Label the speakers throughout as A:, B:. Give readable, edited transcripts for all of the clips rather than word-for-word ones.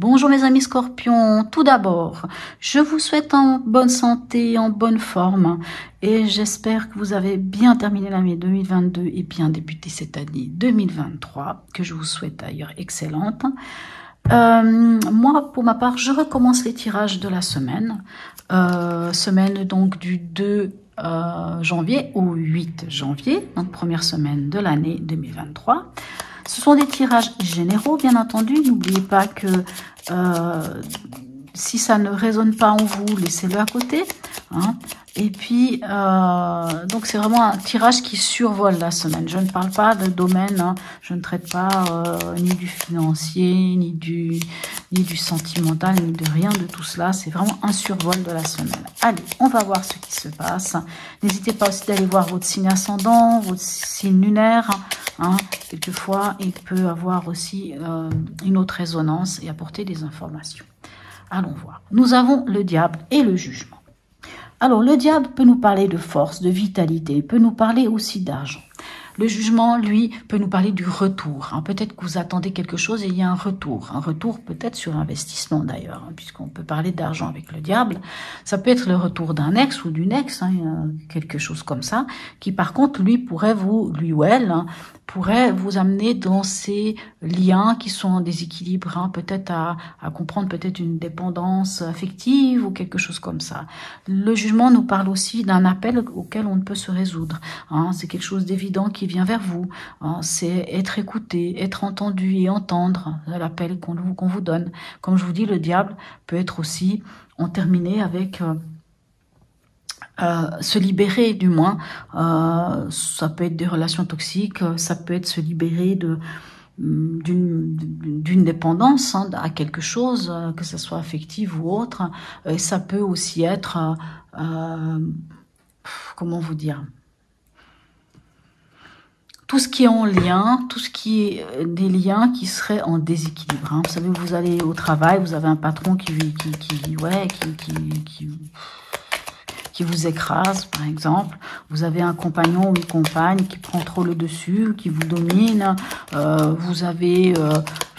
A: Bonjour mes amis scorpions, tout d'abord, je vous souhaite en bonne santé, en bonne forme et j'espère que vous avez bien terminé l'année 2022 et bien débuté cette année 2023, que je vous souhaite d'ailleurs excellente. Moi, pour ma part, je recommence les tirages de la semaine, semaine donc du 2 janvier au 8 janvier, donc première semaine de l'année 2023. Ce sont des tirages généraux, bien entendu. N'oubliez pas que si ça ne résonne pas en vous, laissez-le à côté. Hein. Et puis, donc c'est vraiment un tirage qui survole la semaine. Je ne parle pas de domaine, hein. Je ne traite pas ni du financier, ni du sentimental, ni de rien de tout cela. C'est vraiment un survol de la semaine. Allez, on va voir ce qui se passe. N'hésitez pas aussi d'aller voir votre signe ascendant, votre signe lunaire. Hein. Quelquefois, il peut avoir aussi une autre résonance et apporter des informations. Allons voir. Nous avons le diable et le jugement. Alors, le diable peut nous parler de force, de vitalité, peut nous parler aussi d'argent. Le jugement, lui, peut nous parler du retour. Hein. Peut-être que vous attendez quelque chose et il y a un retour peut-être sur investissement d'ailleurs, hein, puisqu'on peut parler d'argent avec le diable. Ça peut être le retour d'un ex ou d'une ex, hein, quelque chose comme ça, qui par contre, lui ou elle, hein, pourrait vous amener dans ces liens qui sont en déséquilibre, hein, peut-être à comprendre peut-être une dépendance affective ou quelque chose comme ça. Le jugement nous parle aussi d'un appel auquel on ne peut se résoudre. Hein, c'est quelque chose d'évident qui vient vers vous. Hein, c'est être écouté, être entendu et entendre l'appel qu'on vous donne. Comme je vous dis, le diable peut être aussi, on terminait avec... se libérer du moins, ça peut être des relations toxiques, ça peut être se libérer d'une dépendance, hein, à quelque chose, que ce soit affective ou autre, et ça peut aussi être, comment vous dire, tout ce qui est en lien, tout ce qui est des liens qui seraient en déséquilibre. Hein. Vous savez, vous allez au travail, vous avez un patron qui vous écrase, par exemple. Vous avez un compagnon ou une compagne qui prend trop le dessus, qui vous domine. Vous avez,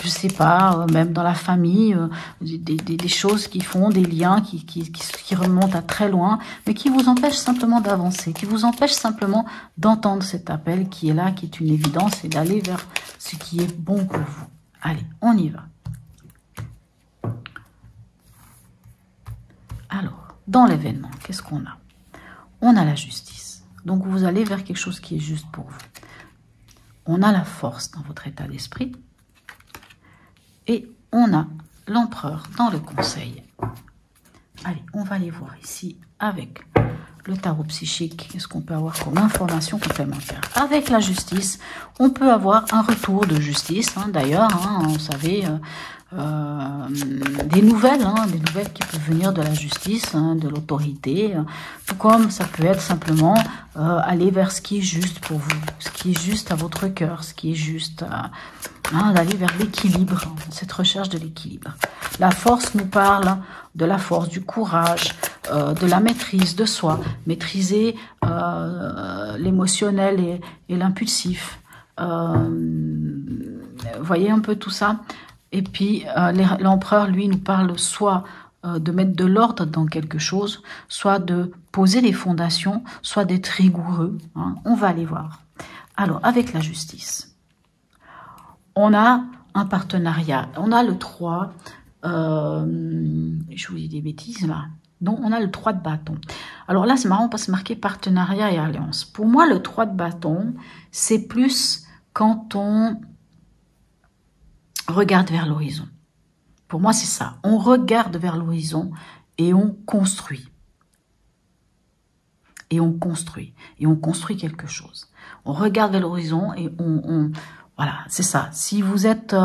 A: je sais pas, même dans la famille, des choses qui font, des liens qui remontent à très loin, mais qui vous empêchent simplement d'avancer, qui vous empêchent simplement d'entendre cet appel qui est là, qui est une évidence, et d'aller vers ce qui est bon pour vous. Allez, on y va. Alors, dans l'événement, qu'est-ce qu'on a? On a la justice. Donc, vous allez vers quelque chose qui est juste pour vous. On a la force dans votre état d'esprit. Et on a l'empereur dans le conseil. Allez, on va aller voir ici avec le tarot psychique. Qu'est-ce qu'on peut avoir comme information complémentaire? Avec la justice, on peut avoir un retour de justice. Hein, d'ailleurs, hein, vous savez... des nouvelles qui peuvent venir de la justice, hein, de l'autorité, tout comme ça peut être simplement aller vers ce qui est juste pour vous, ce qui est juste à votre cœur, ce qui est juste, d'aller vers l'équilibre, cette recherche de l'équilibre. La force nous parle de la force, du courage, de la maîtrise de soi, maîtriser l'émotionnel et l'impulsif. Voyez un peu tout ça. Et puis, l'empereur, lui, nous parle soit de mettre de l'ordre dans quelque chose, soit de poser les fondations, soit d'être rigoureux. Hein. On va aller voir. Alors, avec la justice, on a un partenariat. On a le 3, je vous dis des bêtises là. Donc, on a le 3 de bâton. Alors là, c'est marrant parce que c'est marqué partenariat et alliance. Pour moi, le 3 de bâton, c'est plus quand on... regarde vers l'horizon. Pour moi, c'est ça. On regarde vers l'horizon et on construit. Et on construit. Et on construit quelque chose. On regarde vers l'horizon et voilà, c'est ça. Si vous êtes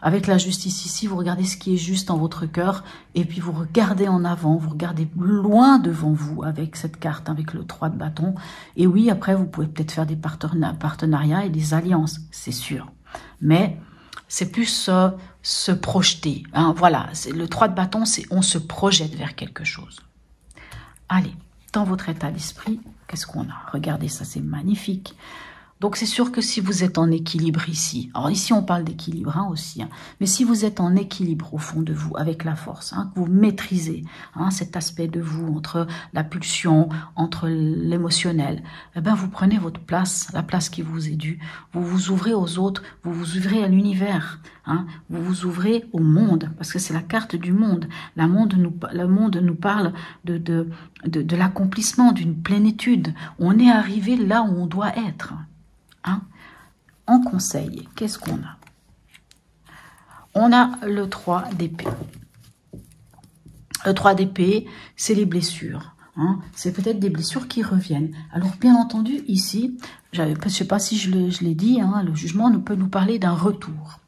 A: avec la justice ici, vous regardez ce qui est juste dans votre cœur et puis vous regardez en avant, vous regardez loin devant vous avec cette carte, avec le 3 de bâton. Et oui, après, vous pouvez peut-être faire des partenariats et des alliances, c'est sûr. Mais... c'est plus se projeter. Hein, voilà, le 3 de bâton, c'est on se projette vers quelque chose. Allez, dans votre état d'esprit, qu'est-ce qu'on a? Regardez, ça c'est magnifique. Donc c'est sûr que si vous êtes en équilibre ici, alors ici on parle d'équilibre hein, aussi, hein, mais si vous êtes en équilibre au fond de vous avec la force, hein, que vous maîtrisez hein, cet aspect de vous entre la pulsion, entre l'émotionnel, eh ben vous prenez votre place, la place qui vous est due, vous vous ouvrez aux autres, vous vous ouvrez à l'univers, hein, vous vous ouvrez au monde, parce que c'est la carte du monde. Le monde nous parle de l'accomplissement, d'une plénitude. On est arrivé là où on doit être. Hein. En conseil, qu'est-ce qu'on a? On a le 3 d'épée. Le 3 d'épée, c'est les blessures. Hein. C'est peut-être des blessures qui reviennent. Alors, bien entendu, ici, je ne sais pas si je l'ai dit, hein, le jugement peut nous parler d'un retour.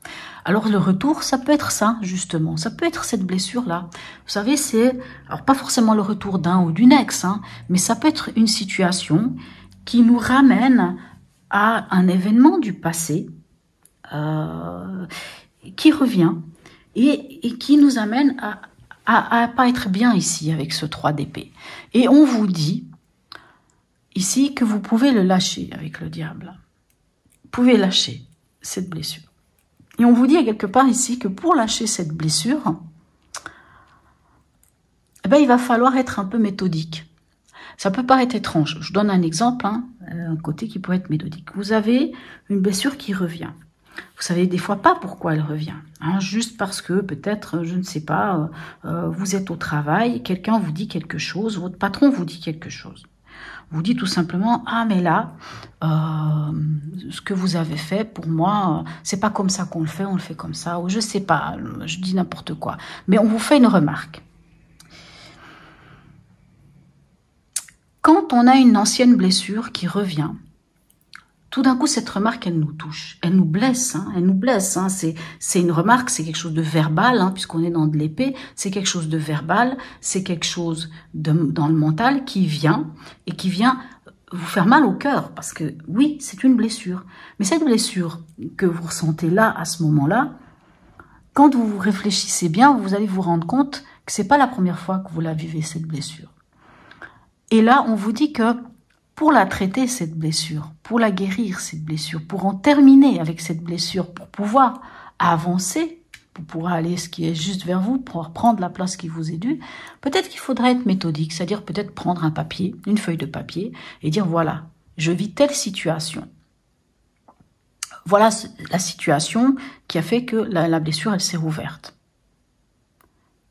A: Alors, le retour, ça peut être ça, justement. Ça peut être cette blessure-là. Vous savez, c'est, alors pas forcément le retour d'un ou d'une ex, hein, mais ça peut être une situation qui nous ramène à un événement du passé qui revient et qui nous amène à pas être bien ici avec ce 3 d'épée. Et on vous dit ici que vous pouvez le lâcher avec le diable. Vous pouvez lâcher cette blessure. Et on vous dit quelque part ici que pour lâcher cette blessure, eh ben, il va falloir être un peu méthodique. Ça peut paraître étrange. Je donne un exemple, hein, un côté qui pourrait être méthodique. Vous avez une blessure qui revient. Vous savez des fois pas pourquoi elle revient. Hein, juste parce que peut-être, je ne sais pas, vous êtes au travail, quelqu'un vous dit quelque chose, votre patron vous dit quelque chose. Vous dit tout simplement, ah mais là, ce que vous avez fait, pour moi, c'est pas comme ça qu'on le fait, on le fait comme ça, ou je sais pas, je dis n'importe quoi. Mais on vous fait une remarque. Quand on a une ancienne blessure qui revient, tout d'un coup, cette remarque, elle nous touche, elle nous blesse, hein, elle nous blesse. Hein, c'est une remarque, c'est quelque chose de verbal, hein, puisqu'on est dans de l'épée, c'est quelque chose de verbal, c'est quelque chose dans le mental qui vient et qui vient vous faire mal au cœur, parce que oui, c'est une blessure. Mais cette blessure que vous ressentez là, à ce moment-là, quand vous réfléchissez bien, vous allez vous rendre compte que c'est pas la première fois que vous la vivez, cette blessure. Et là, on vous dit que pour la traiter, cette blessure, pour la guérir, cette blessure, pour en terminer avec cette blessure, pour pouvoir avancer, pour pouvoir aller ce qui est juste vers vous, pour prendre la place qui vous est due, peut-être qu'il faudrait être méthodique, c'est-à-dire peut-être prendre un papier, une feuille de papier, et dire voilà, je vis telle situation. Voilà la situation qui a fait que la blessure, elle s'est rouverte.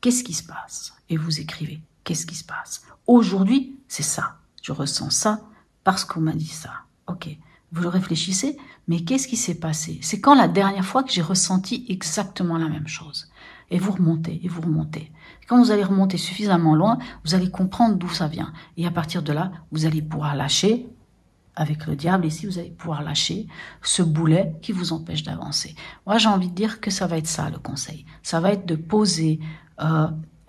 A: Qu'est-ce qui se passe? Et vous écrivez, qu'est-ce qui se passe? Aujourd'hui, c'est ça. Je ressens ça parce qu'on m'a dit ça. Ok, vous le réfléchissez, mais qu'est-ce qui s'est passé? C'est quand la dernière fois que j'ai ressenti exactement la même chose? Et vous remontez, et vous remontez. Quand vous allez remonter suffisamment loin, vous allez comprendre d'où ça vient. Et à partir de là, vous allez pouvoir lâcher, avec le diable ici, vous allez pouvoir lâcher ce boulet qui vous empêche d'avancer. Moi, j'ai envie de dire que ça va être ça, le conseil. Ça va être de poser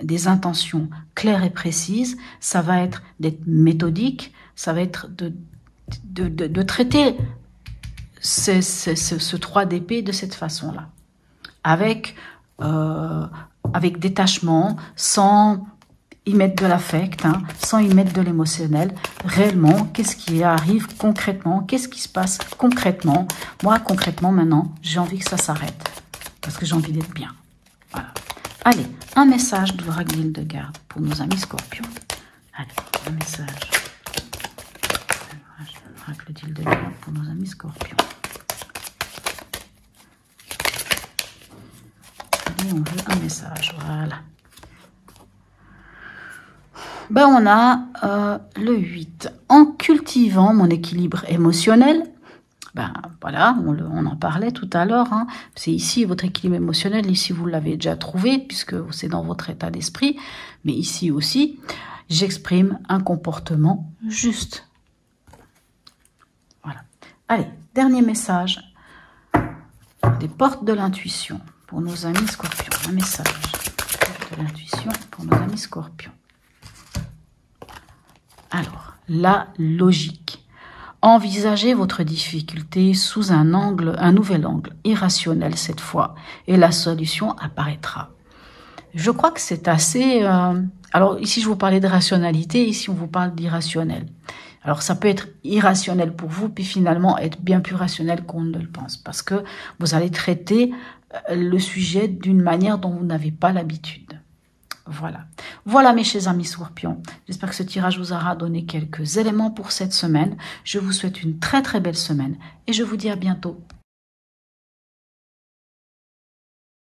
A: des intentions claires et précises, ça va être d'être méthodique, ça va être de traiter ce 3 d'épée de cette façon-là, avec détachement, sans y mettre de l'affect, hein, sans y mettre de l'émotionnel. Réellement, qu'est-ce qui arrive concrètement? Qu'est-ce qui se passe concrètement? Moi, concrètement, maintenant, j'ai envie que ça s'arrête, parce que j'ai envie d'être bien. Voilà. Allez, un message de l'oracle d'Hildegarde pour nos amis scorpions. Allez, un message de l'oracle d'Hildegarde pour nos amis scorpions. Allez, on veut un message, voilà. Ben, on a le 8. En cultivant mon équilibre émotionnel, ben voilà, on en parlait tout à l'heure, hein. C'est ici votre équilibre émotionnel, ici vous l'avez déjà trouvé, puisque c'est dans votre état d'esprit, mais ici aussi, j'exprime un comportement juste. Voilà. Allez, dernier message des portes de l'intuition pour nos amis scorpions. Un message de l'intuition pour nos amis scorpions. Alors, la logique. Envisagez votre difficulté sous un nouvel angle, irrationnel cette fois, et la solution apparaîtra. Je crois que c'est assez... alors ici, je vous parlais de rationalité, ici, on vous parle d'irrationnel. Alors, ça peut être irrationnel pour vous, puis finalement être bien plus rationnel qu'on ne le pense, parce que vous allez traiter le sujet d'une manière dont vous n'avez pas l'habitude. Voilà. Voilà mes chers amis Scorpions. J'espère que ce tirage vous aura donné quelques éléments pour cette semaine. Je vous souhaite une très très belle semaine et je vous dis à bientôt.